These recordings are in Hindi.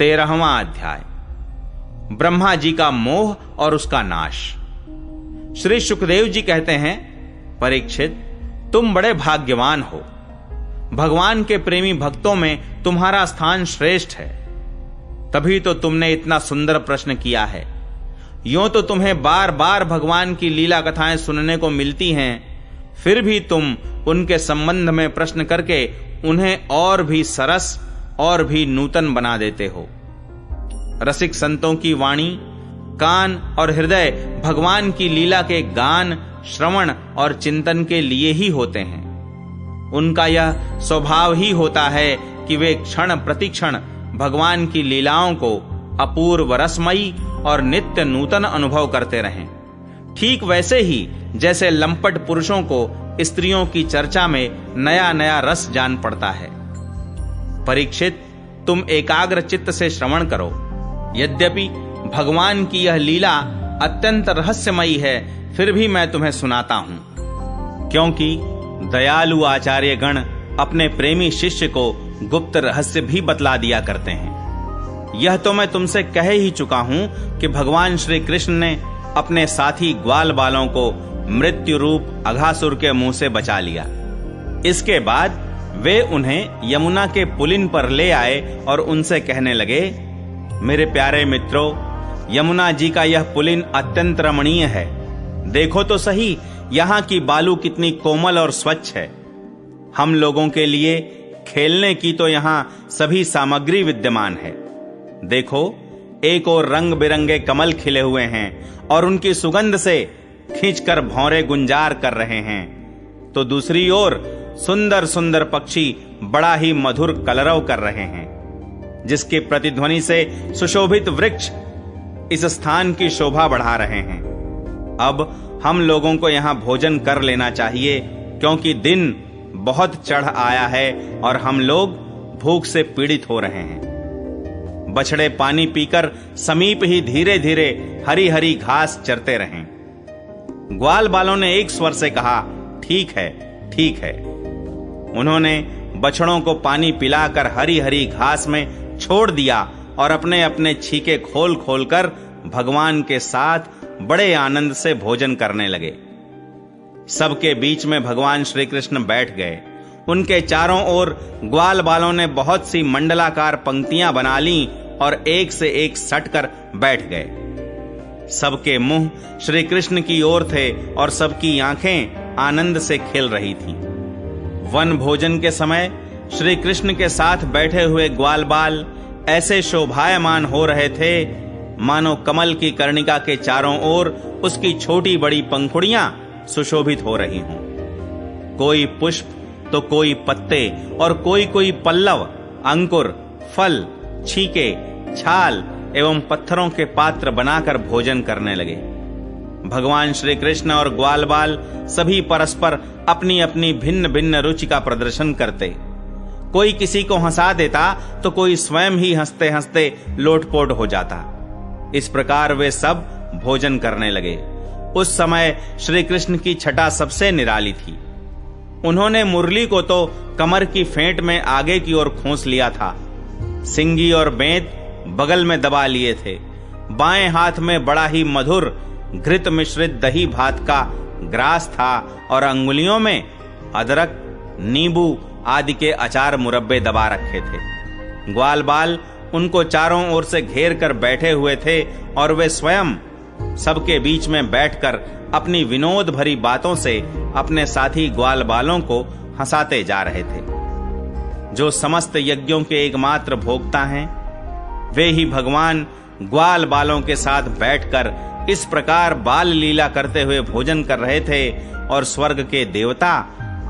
13वां अध्याय। ब्रह्मा जी का मोह और उसका नाश। श्री सुखदेव जी कहते हैं, परीक्षित, तुम बड़े भाग्यवान हो। भगवान के प्रेमी भक्तों में तुम्हारा स्थान श्रेष्ठ है, तभी तो तुमने इतना सुंदर प्रश्न किया है। यूं तो तुम्हें बार बार भगवान की लीला कथाएं सुनने को मिलती हैं, फिर भी तुम उनके संबंध में प्रश्न करके उन्हें और भी सरस और भी नूतन बना देते हो। रसिक संतों की वाणी, कान और हृदय भगवान की लीला के गान, श्रवण और चिंतन के लिए ही होते हैं। उनका यह स्वभाव ही होता है कि वे क्षण प्रतिक्षण भगवान की लीलाओं को अपूर्व रसमयी और नित्य नूतन अनुभव करते रहें। ठीक वैसे ही जैसे लंपट पुरुषों को स्त्रियों की चर्चा में नया नया रस जान पड़ता है। परीक्षित, तुम एकाग्र चित्त से श्रवण करो। यद्यपि भगवान की यह लीला अत्यंत रहस्यमयी है, फिर भी मैं तुम्हें सुनाता हूं, क्योंकि दयालु आचार्य गण अपने प्रेमी शिष्य को गुप्त रहस्य भी बतला दिया करते हैं। यह तो मैं तुमसे कह ही चुका हूं कि भगवान श्री कृष्ण ने अपने साथी ग्वाल बालों को मृत्यु रूप अघासुर के मुंह से बचा लिया। इसके बाद वे उन्हें यमुना के पुलिन पर ले आए और उनसे कहने लगे, मेरे प्यारे मित्रों, यमुना जी का यह पुलिन अत्यंत रमणीय है। देखो तो सही, यहाँ की बालू कितनी कोमल और स्वच्छ है। हम लोगों के लिए खेलने की तो यहाँ सभी सामग्री विद्यमान है। देखो, एक ओर रंग बिरंगे कमल खिले हुए हैं और उनकी सुगंध से खींचकर भौरे गुंजार कर रहे हैं, तो दूसरी ओर सुंदर सुंदर पक्षी बड़ा ही मधुर कलरव कर रहे हैं, जिसकी प्रतिध्वनि से सुशोभित वृक्ष इस स्थान की शोभा बढ़ा रहे हैं। अब हम लोगों को यहाँ भोजन कर लेना चाहिए, क्योंकि दिन बहुत चढ़ आया है और हम लोग भूख से पीड़ित हो रहे हैं। बछड़े पानी पीकर समीप ही धीरे धीरे हरी हरी घास चरते रहें। ग्वाल बालों ने एक स्वर से कहा, ठीक है, ठीक है। उन्होंने बछड़ों को पानी पिलाकर हरी हरी घास में छोड़ दिया और अपने अपने छीके खोल खोलकर भगवान के साथ बड़े आनंद से भोजन करने लगे। सबके बीच में भगवान श्री कृष्ण बैठ गए। उनके चारों ओर ग्वाल बालों ने बहुत सी मंडलाकार पंक्तियां बना ली और एक से एक सटकर बैठ गए। सबके मुंह श्री कृष्ण की ओर थे और सबकी आंखें आनंद से खिल रही थीं। वन भोजन के समय श्री कृष्ण के साथ बैठे हुए ग्वाल बाल ऐसे शोभायमान हो रहे थे, मानो कमल की कर्णिका के चारों ओर उसकी छोटी बड़ी पंखुड़ियां सुशोभित हो रही हों। कोई पुष्प तो कोई पत्ते और कोई कोई पल्लव, अंकुर, फल, छीके, छाल एवं पत्थरों के पात्र बनाकर भोजन करने लगे। भगवान श्री कृष्ण और ग्वाल बाल सभी परस्पर अपनी अपनी भिन्न भिन्न रुचि का प्रदर्शन करते। कोई किसी को हंसा देता तो कोई स्वयं ही हंसते हंसते लोटपोट हो जाता। इस प्रकार वे सब भोजन करने लगे। उस समय श्री कृष्ण की छटा सबसे निराली थी। उन्होंने मुरली को तो कमर की फेंट में आगे की ओर खोस लिया था। सिंगी और बेंत बगल में दबा लिए थे। बाएं हाथ में बड़ा ही मधुर घृत मिश्रित दही भात का ग्रास था और अंगुलियों में अदरक, नींबू आदि के अचार मुरब्बे दबा रखे थे। ग्वाल बाल उनको चारों ओर से घेर कर बैठे हुए थे और वे स्वयं सबके बीच में बैठकर अपनी विनोद भरी बातों से अपने साथी ग्वाल बालों को हंसाते जा रहे थे। जो समस्त यज्ञों के एकमात्र भोक्ता हैं, वे ही भगवान ग्वाल बालों के साथ बैठकर इस प्रकार बाल लीला करते हुए भोजन कर रहे थे और स्वर्ग के देवता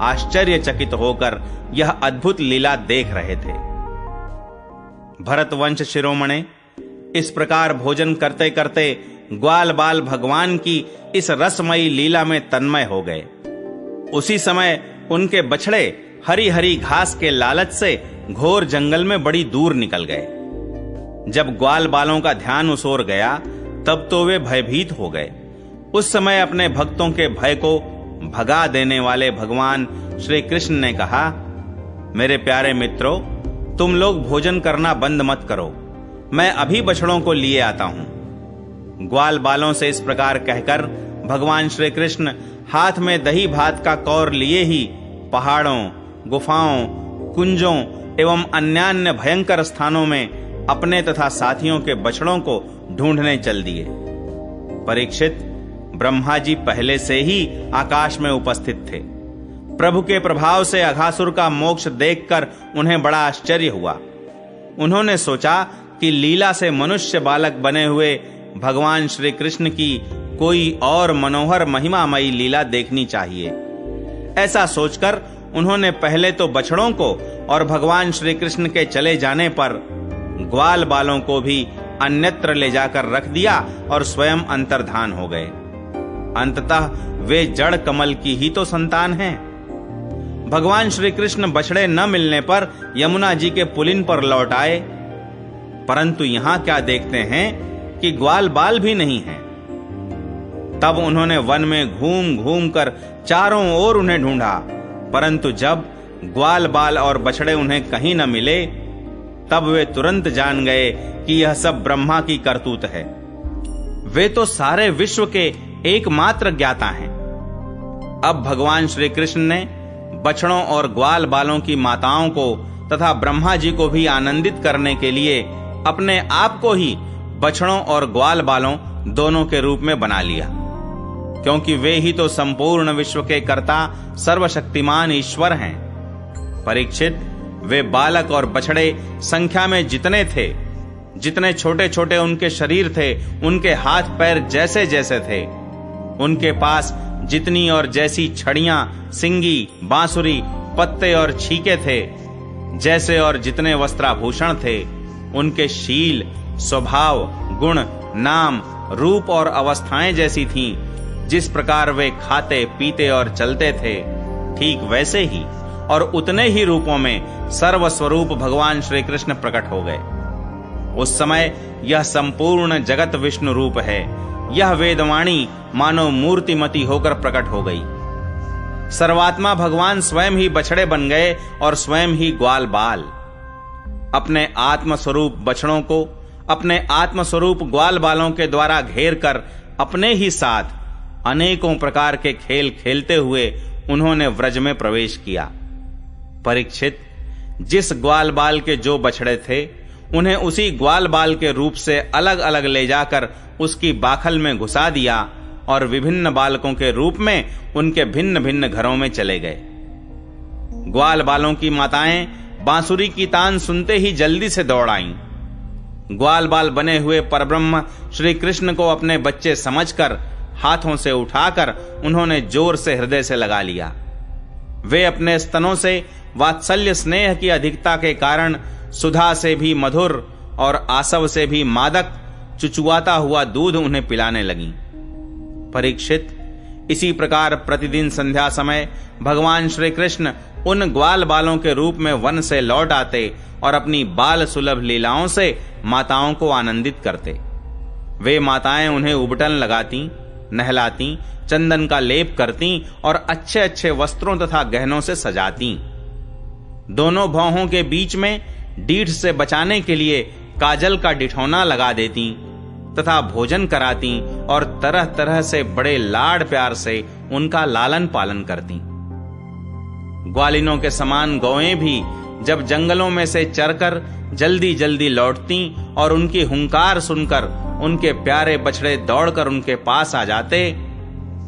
आश्चर्यचकित होकर यह अद्भुत लीला देख रहे थे। भरतवंश शिरोमणे इस प्रकार भोजन करते करते ग्वाल बाल भगवान की इस रसमयी लीला में तन्मय हो गए। उसी समय उनके बछड़े हरी हरी घास के लालच से घोर जंगल में बड़ी दूर निकल गए। जब ग्वाल बालों का ध्यान उस ओर गया, तब तो वे भयभीत हो गए। उस समय अपने भक्तों के भय को भगा देने वाले भगवान श्री कृष्ण ने कहा, मेरे प्यारे मित्रों, तुम लोग भोजन करना बंद मत करो। मैं अभी बछड़ों को लिए आता हूं। ग्वाल बालों से इस प्रकार कहकर भगवान श्री कृष्ण हाथ में दही भात का कौर लिए ही पहाड़ों, गुफाओं, कुंजों एवं अन्यान्य भयंकर स्थानों में अपने तथा साथियों के बछड़ों को ढूंढने चल दिए। परीक्षित, ब्रह्मा जी पहले से ही आकाश में उपस्थित थे। प्रभु के प्रभाव से अघासुर का मोक्ष देखकर उन्हें बड़ा आश्चर्य हुआ। उन्होंने सोचा कि लीला से मनुष्य बालक बने हुए भगवान श्री कृष्ण की कोई और मनोहर महिमामयी लीला देखनी चाहिए। ऐसा सोचकर उन्होंने पहले तो बछड़ों को और भगवान श्री कृष्ण के चले जाने पर ग्वाल बालों को भी अन्यत्र ले जाकर रख दिया और स्वयं अंतर्धान हो गए। अंततः वे जड़ कमल की ही तो संतान हैं। भगवान श्री कृष्ण बछड़े न मिलने पर यमुना जी के पुलिन पर लौट आए, परंतु यहां क्या देखते हैं कि ग्वाल बाल भी नहीं हैं। तब उन्होंने वन में घूम घूम कर चारों ओर उन्हें ढूंढा, परंतु जब ग्वाल बाल और बछड़े उन्हें कहीं न मिले, तब वे तुरंत जान गए कि यह सब ब्रह्मा की करतूत है। वे तो सारे विश्व के एकमात्र ज्ञाता हैं। अब भगवान श्री कृष्ण ने बछड़ों और ग्वाल बालों की माताओं को तथा ब्रह्मा जी को भी आनंदित करने के लिए अपने आप को ही बछड़ों और ग्वाल बालों दोनों के रूप में बना लिया, क्योंकि वे ही तो संपूर्ण विश्व के कर्ता सर्वशक्तिमान ईश्वर हैं। परीक्षित, वे बालक और बछड़े संख्या में जितने थे, जितने छोटे छोटे उनके शरीर थे, उनके हाथ पैर जैसे जैसे थे, उनके पास जितनी और जैसी छड़ियां, सिंगी, बांसुरी, पत्ते और छीके थे, जैसे और जितने वस्त्राभूषण थे, उनके शील, स्वभाव, गुण, नाम, रूप और अवस्थाएं जैसी थीं, जिस प्रकार वे खाते, पीते और चलते थे, ठीक वैसे ही और उतने ही रूपों में सर्वस्वरूप भगवान श्री कृष्ण प्रकट हो गए। उस समय यह संपूर्ण जगत विष्णु रूप है। यह वेदवाणी मानो मूर्तिमती होकर प्रकट हो गई। सर्वात्मा भगवान स्वयं ही बछड़े बन गए और स्वयं ही ग्वाल बाल। अपने आत्मस्वरूप बछड़ों को अपने आत्मस्वरूप ग्वाल बालों के द्वारा घेर कर अपने ही साथ अनेकों प्रकार के खेल खेलते हुए उन्होंने व्रज में प्रवेश किया। परीक्षित, जिस ग्वाल बाल के जो बछड़े थे, उन्हें उसी ग्वाल बाल के रूप से अलग अलग ले जाकर उसकी बाखल में घुसा दिया और विभिन्न बालकों के रूप में उनके भिन्न भिन्न घरों में चले गए। ग्वाल बालों की माताएं बांसुरी की तान सुनते ही जल्दी से दौड़ आईं। ग्वाल बाल बने हुए परब्रह्म श्री कृष्ण को अपने बच्चे समझकर हाथों से उठाकर उन्होंने जोर से हृदय से लगा लिया। वे अपने स्तनों से वात्सल्य स्नेह की अधिकता के कारण सुधा से भी मधुर और आसव से भी मादक चुचुआता हुआ दूध उन्हें पिलाने लगीं। परीक्षित, इसी प्रकार प्रतिदिन संध्या समय भगवान श्री कृष्ण उन ग्वाल बालों के रूप में वन से लौट आते और अपनी बाल सुलभ लीलाओं से माताओं को आनंदित करते। वे माताएं उन्हें उबटन लगाती, नहलाती, चंदन का लेप करती और अच्छे अच्छे वस्त्रों तथा गहनों से सजाती। दोनों भौहों के बीच में डीठ से बचाने के लिए काजल का डिठौना लगा देती तथा भोजन कराती और तरह तरह से बड़े लाड प्यार से उनका लालन पालन करती। ग्वालिनों के समान गौएं भी जब जंगलों में से चरकर जल्दी जल्दी लौटती और उनकी हुंकार सुनकर उनके प्यारे बछड़े दौड़कर उनके पास आ जाते,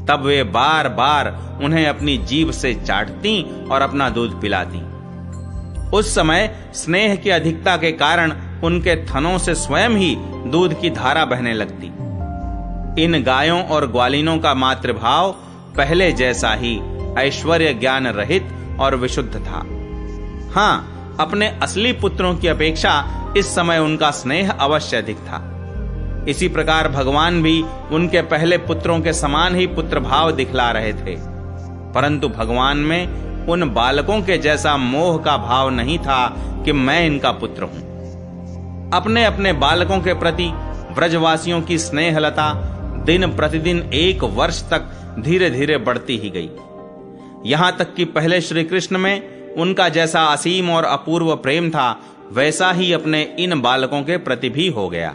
तब वे बार बार उन्हें अपनी जीभ से चाटती और अपना दूध पिलाती। उस समय स्नेह की अधिकता के कारण उनके थनों से स्वयं ही दूध की धारा बहने लगती। इन गायों और ग्वालिनों का मातृभाव पहले जैसा ही ऐश्वर्य ज्ञान रहित और विशुद्ध था। हाँ, अपने असली पुत्रों की अपेक्षा इस समय उनका स्नेह अवश्य अधिक था। इसी प्रकार भगवान भी उनके पहले पुत्रों के समान ही पुत्र भाव दिखला रहे थे, परंतु भगवान में उन बालकों के जैसा मोह का भाव नहीं था कि मैं इनका पुत्र हूं। अपने अपने बालकों के प्रति व्रजवासियों की स्नेहलता दिन प्रतिदिन 1 वर्ष तक धीरे धीरे बढ़ती ही गई। यहां तक कि पहले श्री कृष्ण में उनका जैसा असीम और अपूर्व प्रेम था, वैसा ही अपने इन बालकों के प्रति भी हो गया।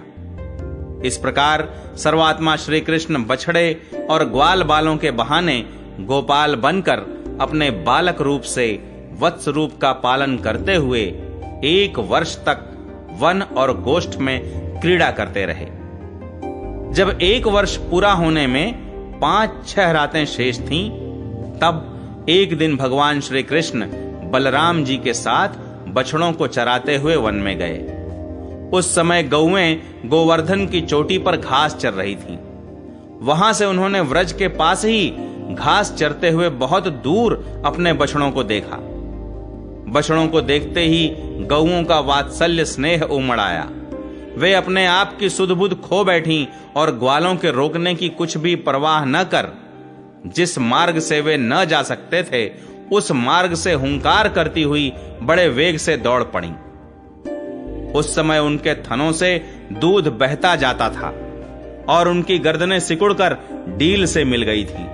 इस प्रकार सर्वात्मा श्री कृष्ण बछड़े और ग्वाल बालों के बहाने गोपाल बनकर अपने बालक रूप से वत्स रूप का पालन करते हुए 1 वर्ष तक वन और गोष्ठ में क्रीड़ा करते रहे। जब 1 वर्ष पूरा होने में 5-6 रातें शेष थीं, तब एक दिन भगवान श्री कृष्ण बलराम जी के साथ बछड़ों को चराते हुए वन में गए। उस समय गौएं गोवर्धन की चोटी पर घास चर रही थीं। वहां से उन्होंने व्रज के पास ही घास चरते हुए बहुत दूर अपने बछड़ों को देखा। बछड़ों को देखते ही गौओं का वात्सल्य स्नेह उमड़ आया। वे अपने आप की सुध-बुध खो बैठी और ग्वालों के रोकने की कुछ भी परवाह न कर जिस मार्ग से वे न जा सकते थे, उस मार्ग से हुंकार करती हुई बड़े वेग से दौड़ पड़ी। उस समय उनके थनों से दूध बहता जाता था और उनकी गर्दनें सिकुड़कर डील से मिल गई थी।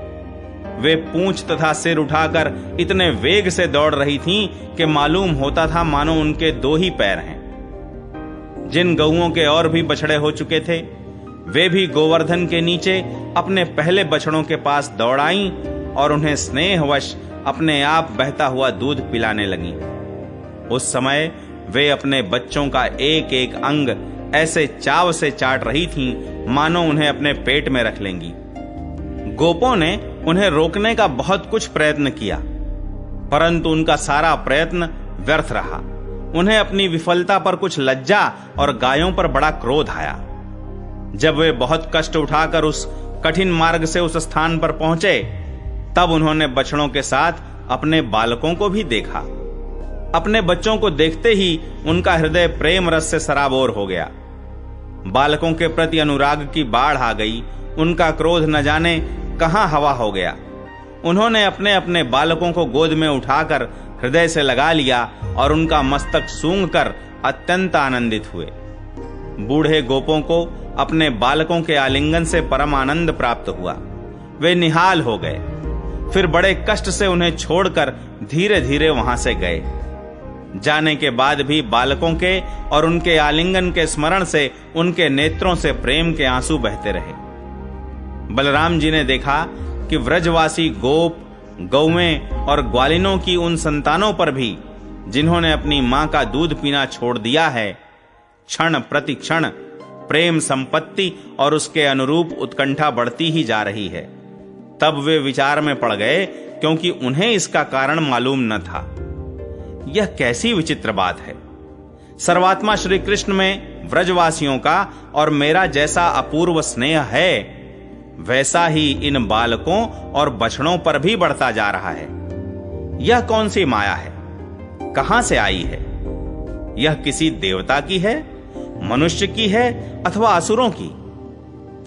वे पूंछ तथा सिर उठाकर इतने वेग से दौड़ रही थीं कि मालूम होता था मानो उनके 2 ही पैर हैं। जिन गौओं के और भी बछड़े हो चुके थे, वे भी गोवर्धन के नीचे अपने पहले बछड़ों के पास दौड़ आईं और उन्हें स्नेहवश अपने आप बहता हुआ दूध पिलाने लगीं। उस समय वे अपने बच्चों का एक एक अंग ऐसे चाव से चाट रही थीं मानो उन्हें अपने पेट में रख लेंगी। गोपों ने उन्हें रोकने का बहुत कुछ प्रयत्न किया, परंतु उनका सारा प्रयत्न व्यर्थ रहा। उन्हें अपनी विफलता पर कुछ लज्जा और गायों पर बड़ा क्रोध आया। जब वे बहुत कष्ट उठाकर उस कठिन मार्ग से उस स्थान पर पहुंचे, तब उन्होंने बछड़ों के साथ अपने बालकों को भी देखा। अपने बच्चों को देखते ही उनका हृदय प्रेम रस से सराबोर हो गया। बालकों के प्रति अनुराग की बाढ़ आ गई। उनका क्रोध न जाने कहां हवा हो गया। उन्होंने अपने अपने बालकों को गोद में उठाकर हृदय से लगा लिया और उनका मस्तक सूंघकर अत्यंत आनंदित हुए। बूढ़े गोपों को अपने बालकों के आलिंगन से परम आनंद प्राप्त हुआ। वे निहाल हो गए। फिर बड़े कष्ट से उन्हें छोड़कर धीरे धीरे वहां से गए। जाने के बाद भी बालकों के और उनके आलिंगन के स्मरण से उनके नेत्रों से प्रेम के आंसू बहते रहे। बलराम जी ने देखा कि व्रजवासी गोप, गौएं और ग्वालिनों की उन संतानों पर भी जिन्होंने अपनी मां का दूध पीना छोड़ दिया है, क्षण प्रति क्षण प्रेम संपत्ति और उसके अनुरूप उत्कंठा बढ़ती ही जा रही है। तब वे विचार में पड़ गए, क्योंकि उन्हें इसका कारण मालूम न था। यह कैसी विचित्र बात है। सर्वात्मा श्री कृष्ण में व्रजवासियों का और मेरा जैसा अपूर्व स्नेह है, वैसा ही इन बालकों और बछड़ों पर भी बढ़ता जा रहा है। यह कौन सी माया है? कहां से आई है? यह किसी देवता की है, मनुष्य की है अथवा असुरों की?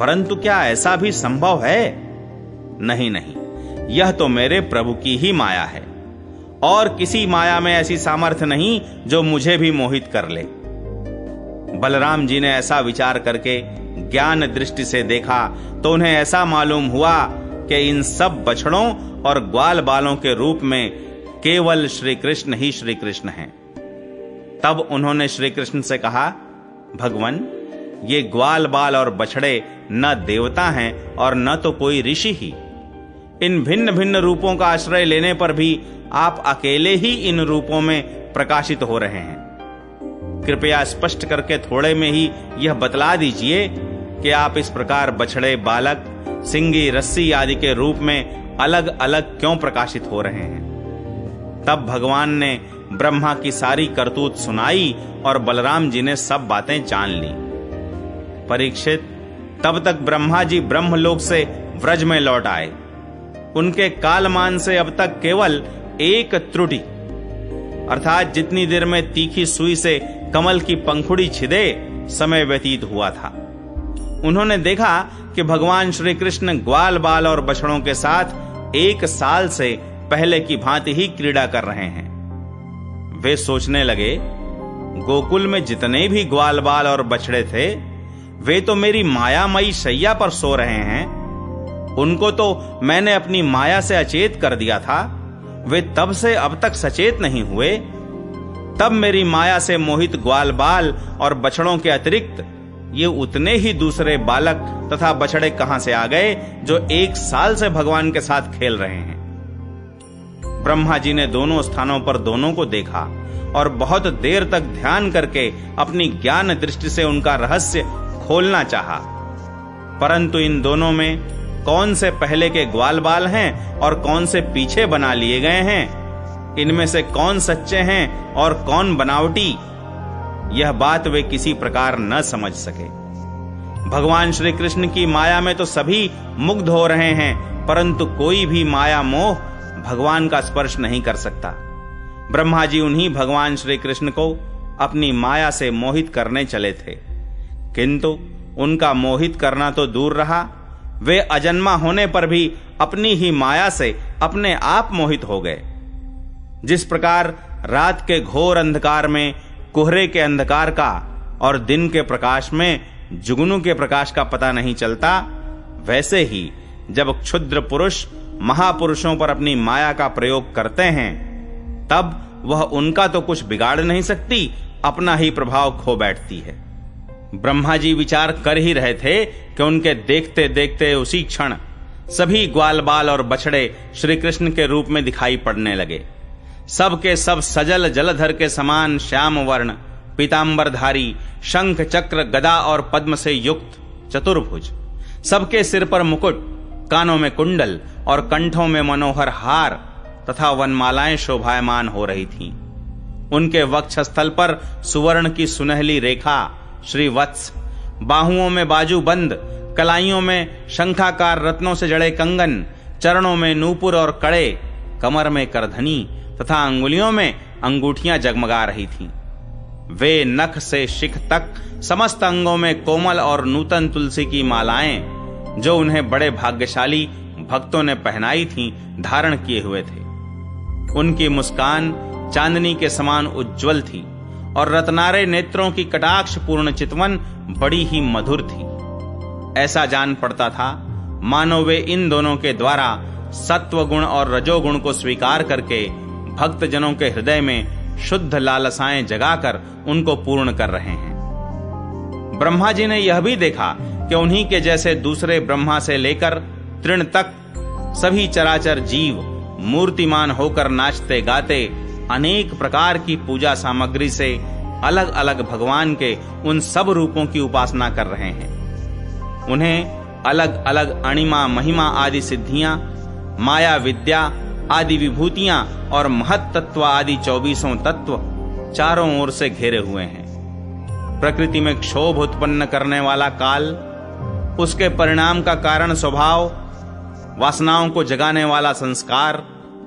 परंतु क्या ऐसा भी संभव है? नहीं नहीं, यह तो मेरे प्रभु की ही माया है और किसी माया में ऐसी सामर्थ्य नहीं जो मुझे भी मोहित कर ले। बलराम जी ने ऐसा विचार करके ज्ञान दृष्टि से देखा तो उन्हें ऐसा मालूम हुआ कि इन सब बछड़ों और ग्वाल बालों के रूप में केवल श्री कृष्ण ही श्री कृष्ण हैं। तब उन्होंने श्री कृष्ण से कहा, भगवान, ये ग्वाल बाल और बछड़े न देवता हैं और न तो कोई ऋषि ही। इन भिन्न भिन्न रूपों का आश्रय लेने पर भी आप अकेले ही इन रूपों में प्रकाशित हो रहे हैं। कृपया स्पष्ट करके थोड़े में ही यह बतला दीजिए कि आप इस प्रकार बछड़े, बालक, सिंगी, रस्सी आदि के रूप में अलग अलग क्यों प्रकाशित हो रहे हैं। तब भगवान ने ब्रह्मा की सारी करतूत सुनाई और बलराम जी ने सब बातें जान ली। परीक्षित, तब तक ब्रह्मा जी ब्रह्मलोक से व्रज में लौट आए। उनके कालमान से अब तक केवल एक त्रुटि, अर्थात जितनी देर में तीखी सुई से कमल की पंखुड़ी छिदे समय व्यतीत हुआ था। उन्होंने देखा कि भगवान श्री कृष्ण ग्वाल बाल और बछड़ों के साथ 1 साल से पहले की भांति ही क्रीड़ा कर रहे हैं। वे सोचने लगे, गोकुल में जितने भी ग्वाल बाल और बछड़े थे, वे तो मेरी मायामयी शैया पर सो रहे हैं। उनको तो मैंने अपनी माया से अचेत कर दिया था। वे तब से अब तक सचेत नहीं हुए। तब मेरी माया से मोहित ग्वाल बाल और बछड़ों के अतिरिक्त ये उतने ही दूसरे बालक तथा बछड़े कहां से आ गए जो 1 साल से भगवान के साथ खेल रहे हैं। ब्रह्मा जी ने दोनों स्थानों पर दोनों को देखा और बहुत देर तक ध्यान करके अपनी ज्ञान दृष्टि से उनका रहस्य खोलना चाहा, परंतु इन दोनों में कौन से पहले के ग्वाल बाल हैं और कौन से पीछे बना लिए गए हैं, इनमें से कौन सच्चे हैं और कौन बनावटी, यह बात वे किसी प्रकार न समझ सके। भगवान श्री कृष्ण की माया में तो सभी मुग्ध हो रहे हैं, परंतु कोई भी माया मोह भगवान का स्पर्श नहीं कर सकता। ब्रह्मा जी उन्हीं भगवान श्री कृष्ण को अपनी माया से मोहित करने चले थे, किंतु उनका मोहित करना तो दूर रहा, वे अजन्मा होने पर भी अपनी ही माया से अपने आप मोहित हो गए। जिस प्रकार रात के घोर अंधकार में कोहरे के अंधकार का और दिन के प्रकाश में जुगनू के प्रकाश का पता नहीं चलता, वैसे ही जब क्षुद्र पुरुष महापुरुषों पर अपनी माया का प्रयोग करते हैं, तब वह उनका तो कुछ बिगाड़ नहीं सकती, अपना ही प्रभाव खो बैठती है। ब्रह्मा जी विचार कर ही रहे थे कि उनके देखते देखते उसी क्षण सभी ग्वाल बाल और बछड़े श्री कृष्ण के रूप में दिखाई पड़ने लगे। सब के सब सजल जलधर के समान श्याम वर्ण, पीतांबरधारी, शंख चक्र गदा और पद्म से युक्त चतुर्भुज, सबके सिर पर मुकुट, कानों में कुंडल और कंठों में मनोहर हार तथा वनमालाएं शोभायमान हो रही थीं। उनके वक्षस्थल पर सुवर्ण की सुनहली रेखा श्रीवत्स, बाहुओं में बाजूबंद, कलाइयों में शंखाकार रत्नों से जड़े कंगन, चरणों में नूपुर और कड़े, कमर में करधनी तथा अंगुलियों में अंगूठियां जगमगा रही थीं। वे नख से शिख तक समस्त अंगों में कोमल और नूतन तुलसी की मालाएं, जो उन्हें बड़े भाग्यशाली भक्तों ने पहनाई थीं, धारण किए हुए थे। उनकी मुस्कान चांदनी के समान उज्जवल थी और रत्नारे नेत्रों की कटाक्ष पूर्ण चितवन बड़ी ही मधुर थी। ऐसा जान पड़ता था मानो वे इन दोनों के द्वारा सत्व गुण और रजोगुण को स्वीकार करके भक्त जनों के हृदय में शुद्ध लालसाएं जगाकर उनको पूर्ण कर रहे हैं। ब्रह्मा जी ने यह भी देखा कि उन्हीं के जैसे दूसरे ब्रह्मा से लेकर तृण तक सभी चराचर जीव मूर्तिमान होकर नाचते गाते अनेक प्रकार की पूजा सामग्री से अलग अलग भगवान के उन सब रूपों की उपासना कर रहे हैं। उन्हें अलग अलग अणिमा महिमा आदि सिद्धियां, माया विद्या आदि विभूतियां और महत तत्व आदि 24 तत्व चारों ओर से घेरे हुए हैं। प्रकृति में क्षोभ उत्पन्न करने वाला काल, उसके परिणाम का कारण स्वभाव, वासनाओं को जगाने वाला संस्कार,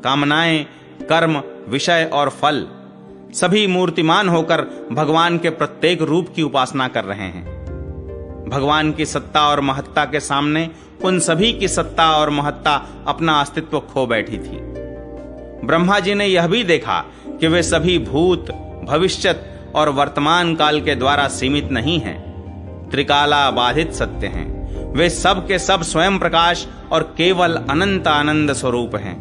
कामनाएं, कर्म, विषय और फल, सभी मूर्तिमान होकर भगवान के प्रत्येक रूप की उपासना कर रहे हैं। भगवान की सत्ता और महत्ता के सामने उन सभी की सत्ता और महत्ता अपना अस्तित्व खो बैठी थी। ब्रह्मा जी ने यह भी देखा कि वे सभी भूत, भविष्यत और वर्तमान काल के द्वारा सीमित नहीं हैं, त्रिकाला बाधित सत्य हैं। वे सब के सब स्वयं प्रकाश और केवल अनंत आनंद स्वरूप हैं।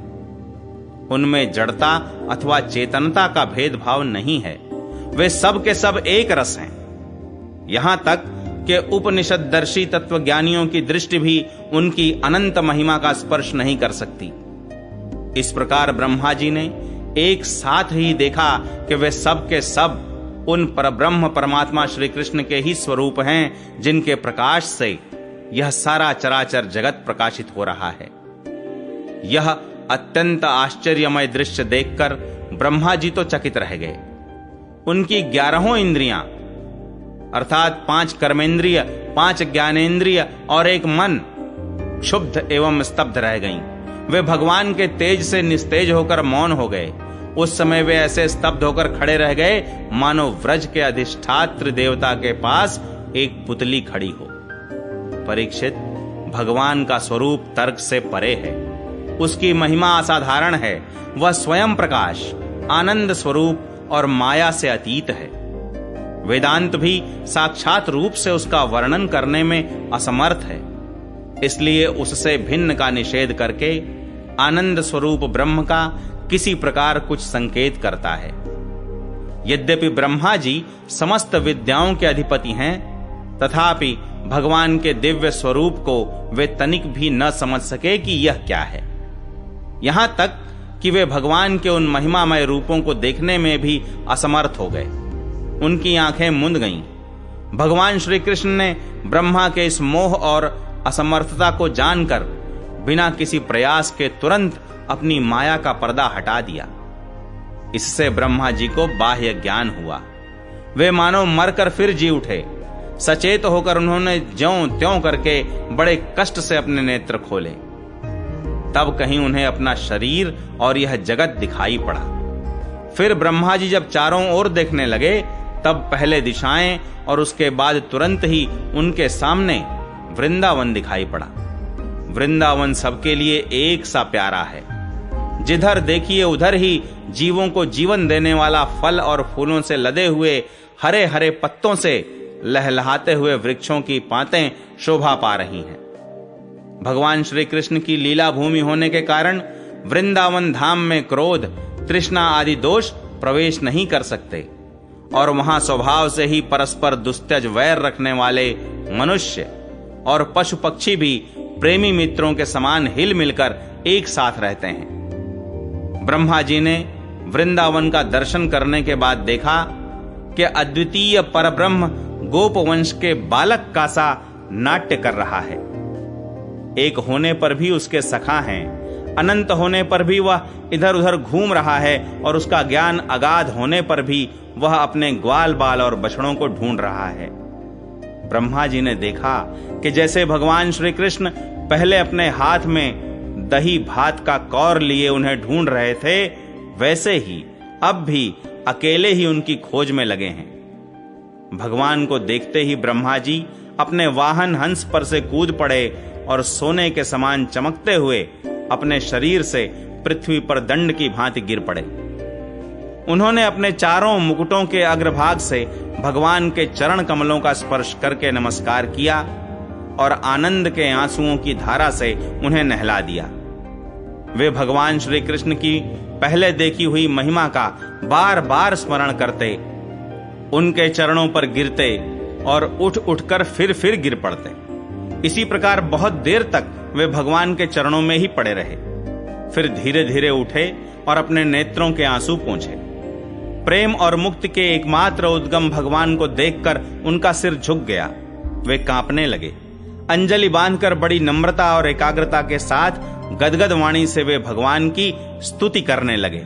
उनमें जड़ता अथवा चेतनता का भेदभाव नहीं है, वे सब के सब एक रस हैं। यहां तक कि उपनिषददर्शी तत्वज्ञानियों की दृष्टि भी उनकी अनंत महिमा का स्पर्श नहीं कर सकती। इस प्रकार ब्रह्मा जी ने एक साथ ही देखा कि वे सब के सब उन परब्रह्म परमात्मा श्री कृष्ण के ही स्वरूप हैं, जिनके प्रकाश से यह सारा चराचर जगत प्रकाशित हो रहा है। यह अत्यंत आश्चर्यमय दृश्य देखकर ब्रह्मा जी तो चकित रह गए। उनकी 11 इंद्रियां अर्थात 5 कर्मेंद्रिय, 5 ज्ञानेंद्रिय और 1 मन क्षुब्ध एवं स्तब्ध रह गईं। वे भगवान के तेज से निस्तेज होकर मौन हो गए। उस समय वे ऐसे स्तब्ध होकर खड़े रह गए मानो व्रज के अधिष्ठात्र देवता के पास एक पुतली खड़ी हो। परीक्षित, भगवान का स्वरूप तर्क से परे है। उसकी महिमा असाधारण है। वह स्वयं प्रकाश, आनंद स्वरूप और माया से अतीत है। वेदांत भी साक्षात रूप से उसका वर्णन करने में असमर्थ है। इसलिए उससे भिन्न का निषेध करके आनंद स्वरूप ब्रह्म का किसी प्रकार कुछ संकेत करता है। यद्यपि ब्रह्मा जी समस्त विद्याओं के अधिपति हैं, तथापि भगवान के दिव्य स्वरूप को वे तनिक भी न समझ सके कि यह क्या है। यहां तक कि वे भगवान के उन महिमामय रूपों को देखने में भी असमर्थ हो गए। उनकी आंखें मुंद गईं। भगवान श्री कृष्ण ने ब्रह्मा के इस मोह और असमर्थता को जानकर बिना किसी प्रयास के तुरंत अपनी माया का पर्दा हटा दिया। इससे ब्रह्मा जी को बाह्य ज्ञान हुआ। वे मानो मरकर फिर जी उठे। सचेत होकर उन्होंने ज्यों त्यों करके बड़े कष्ट से अपने नेत्र खोले। तब कहीं उन्हें अपना शरीर और यह जगत दिखाई पड़ा। फिर ब्रह्मा जी जब चारों ओर देखने लगे, तब पहले दिशाएं और उसके बाद तुरंत ही उनके सामने वृंदावन दिखाई पड़ा। वृंदावन सबके लिए एक सा प्यारा है। जिधर देखिए उधर ही जीवों को जीवन देने वाला फल और फूलों से लदे हुए हरे हरे पत्तों से लहलहाते हुए वृक्षों की पातें शोभा पा रही हैं। भगवान श्री कृष्ण की लीला भूमि होने के कारण वृंदावन धाम में क्रोध, तृष्णा आदि दोष प्रवेश नहीं कर सकते, और वहां स्वभाव से ही परस्पर दुस्त्यज वैर रखने वाले मनुष्य और पशु पक्षी भी प्रेमी मित्रों के समान हिल मिलकर एक साथ रहते हैं। ब्रह्मा जी ने वृंदावन का दर्शन करने के बाद देखा कि अद्वितीय परब्रह्म गोपवंश के बालक का सा नाट्य कर रहा है। एक होने पर भी उसके सखा हैं, अनंत होने पर भी वह इधर उधर घूम रहा है, और उसका ज्ञान अगाध होने पर भी वह अपने ग्वाल बाल और बछड़ों को ढूंढ रहा है। ब्रह्मा जी ने देखा कि जैसे भगवान श्री कृष्ण पहले अपने हाथ में दही भात का कौर लिए उन्हें ढूंढ रहे थे, वैसे ही अब भी अकेले ही उनकी खोज में लगे हैं। भगवान को देखते ही ब्रह्मा जी अपने वाहन हंस पर से कूद पड़े और सोने के समान चमकते हुए अपने शरीर से पृथ्वी पर दंड की भांति गिर पड़े। उन्होंने अपने चारों मुकुटों के अग्रभाग से भगवान के चरण कमलों का स्पर्श करके नमस्कार किया और आनंद के आंसुओं की धारा से उन्हें नहला दिया। वे भगवान श्री कृष्ण की पहले देखी हुई महिमा का बार बार स्मरण करते, उनके चरणों पर गिरते और उठ उठकर फिर गिर पड़ते। इसी प्रकार बहुत देर तक वे भगवान के चरणों में ही पड़े रहे। फिर धीरे धीरे उठे और अपने नेत्रों के आंसू पोंछे। प्रेम और मुक्ति के एकमात्र उद्गम भगवान को देखकर उनका सिर झुक गया। वे कांपने लगे। अंजलि बांधकर बड़ी नम्रता और एकाग्रता के साथ गदगद वाणी से वे भगवान की स्तुति करने लगे।